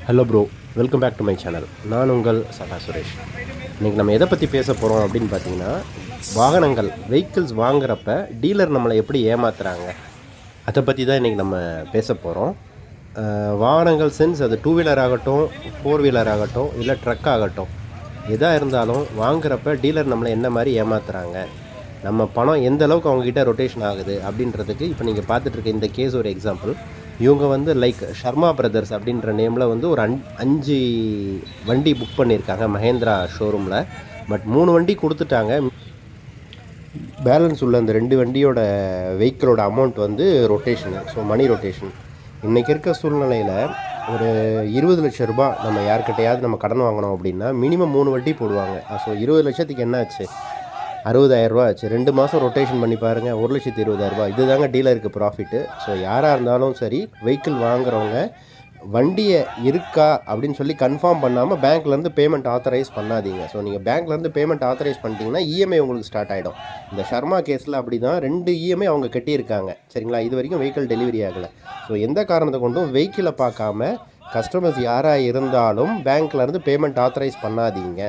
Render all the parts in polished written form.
Hello bro, welcome back to my channel. நான் உங்கள் சகா சுரேஷ். இன்றைக்கி நம்ம எதை பற்றி பேச போகிறோம் அப்படின்னு பார்த்தீங்கன்னா, வாகனங்கள் வெஹிக்கிள்ஸ் வாங்குறப்ப டீலர் நம்மளை எப்படி ஏமாத்துறாங்க அதை பற்றி தான் இன்றைக்கி நம்ம பேச போகிறோம். வாகனங்கள் சென்ஸ் அது 2 வீலர் ஆகட்டும், 4 வீலர் ஆகட்டும், இல்லை ட்ரக் ஆகட்டும், எதாக இருந்தாலும் வாங்குறப்ப டீலர் நம்மளை என்ன மாதிரி ஏமாத்துறாங்க, நம்ம பணம் எந்த அளவுக்கு அவங்கக்கிட்ட ரொட்டேஷன் ஆகுது அப்படின்றதுக்கு இப்போ நீங்கள் பார்த்துட்ருக்க இந்த கேஸ் ஒரு எக்ஸாம்பிள். இவங்க வந்து லைக் ஷர்மா பிரதர்ஸ் அப்படின்ற நேமில் வந்து ஒரு 5 வண்டி புக் பண்ணியிருக்காங்க மஹேந்திரா ஷோரூமில். பட் 3 வண்டி கொடுத்துட்டாங்க. பேலன்ஸ் உள்ள அந்த 2 வண்டியோட வெஹிக்கிளோட அமௌண்ட் வந்து ரொட்டேஷனு, ஸோ மணி ரொட்டேஷன். இன்றைக்கி இருக்க சூழ்நிலையில் ஒரு 20 லட்ச ரூபா நம்ம யார்கிட்டையாவது நம்ம கடன் வாங்கினோம் அப்படின்னா மினிமம் 3 வட்டி போடுவாங்க. ஸோ 20 லட்சத்துக்கு என்ன ஆச்சு? 60,000 ரூபா ஆச்சு. 2 மாதம் ரொட்டேஷன் பண்ணி பாருங்கள், 1,20,000 இது தாங்க டீலருக்கு ப்ராஃபிட்டு. ஸோ யாராக இருந்தாலும் சரி, வெஹிக்கிள் வாங்குறவங்க வண்டியை இருக்கா அப்படின்னு சொல்லி கன்ஃபார்ம் பண்ணாமல் பேங்க்லேருந்து பேமெண்ட் ஆத்தரைஸ் பண்ணாதீங்க. ஸோ நீங்கள் பேங்க்லேருந்து பேமெண்ட் ஆத்தரைஸ் பண்ணிட்டீங்கன்னா இஎம்ஐ உங்களுக்கு ஸ்டார்ட் ஆகிடும். இந்த ஷர்மா கேஸில் அப்படி தான் 2 இஎம்ஐ அவங்க கட்டியிருக்காங்க. சரிங்களா? இது வரைக்கும் வெஹிக்கிள் டெலிவரி ஆகலை. ஸோ எந்த காரணத்தை கொண்டும் வெஹிக்கிளை பார்க்காம கஸ்டமர்ஸ் யாராக இருந்தாலும் பேங்க்லேருந்து பேமெண்ட் ஆத்தரைஸ் பண்ணாதீங்க.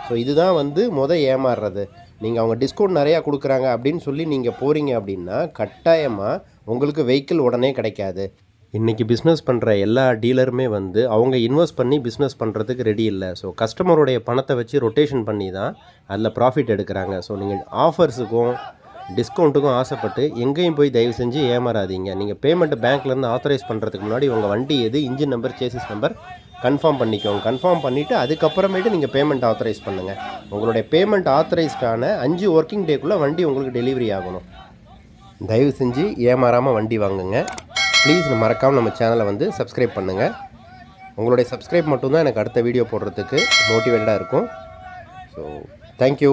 ஸோ இதுதான் வந்து ஏமாறுறது. நீங்கள் அவங்க டிஸ்கவுண்ட் நிறையா கொடுக்குறாங்க அப்படின்னு சொல்லி நீங்கள் போகிறீங்க அப்படின்னா கட்டாயமாக உங்களுக்கு வெஹிக்கிள் உடனே கிடைக்காது. இன்றைக்கி பிஸ்னஸ் பண்ணுற எல்லா டீலருமே வந்து அவங்க இன்வெஸ்ட் பண்ணி பிஸ்னஸ் பண்ணுறதுக்கு ரெடி இல்லை. ஸோ கஸ்டமருடைய பணத்தை வச்சு ரொட்டேஷன் பண்ணி தான் அதில் ப்ராஃபிட் எடுக்கிறாங்க. ஸோ நீங்கள் ஆஃபர்ஸுக்கும் டிஸ்கவுண்ட்டுக்கும் ஆசைப்பட்டு எங்கேயும் போய் தயவு செஞ்சு ஏமாறாதீங்க. நீங்கள் பேமெண்ட்டு பேங்க்லேருந்து ஆத்தரைஸ் பண்ணுறதுக்கு முன்னாடி உங்கள் வண்டி எது, engine number, chassis number confirm பண்ணிக்கோங்க. கன்ஃபார்ம் பண்ணிவிட்டு அதுக்கப்புறமேட்டு நீங்கள் பேமெண்ட் ஆத்தரைஸ் பண்ணுங்கள். உங்களுடைய பேமெண்ட் ஆத்தரைஸ்டான 5 ஒர்க்கிங் டேக்குள்ளே வண்டி உங்களுக்கு டெலிவரி ஆகணும். தயவு செஞ்சு ஏமாறாமல் வண்டி வாங்குங்க. ப்ளீஸ் மறக்காமல் நம்ம சேனலை வந்து சப்ஸ்கிரைப் பண்ணுங்கள். உங்களுடைய சப்ஸ்கிரைப் மட்டும்தான் எனக்கு அடுத்த வீடியோ போடுறதுக்கு மோட்டிவேட்டடாக இருக்கும். So thank you.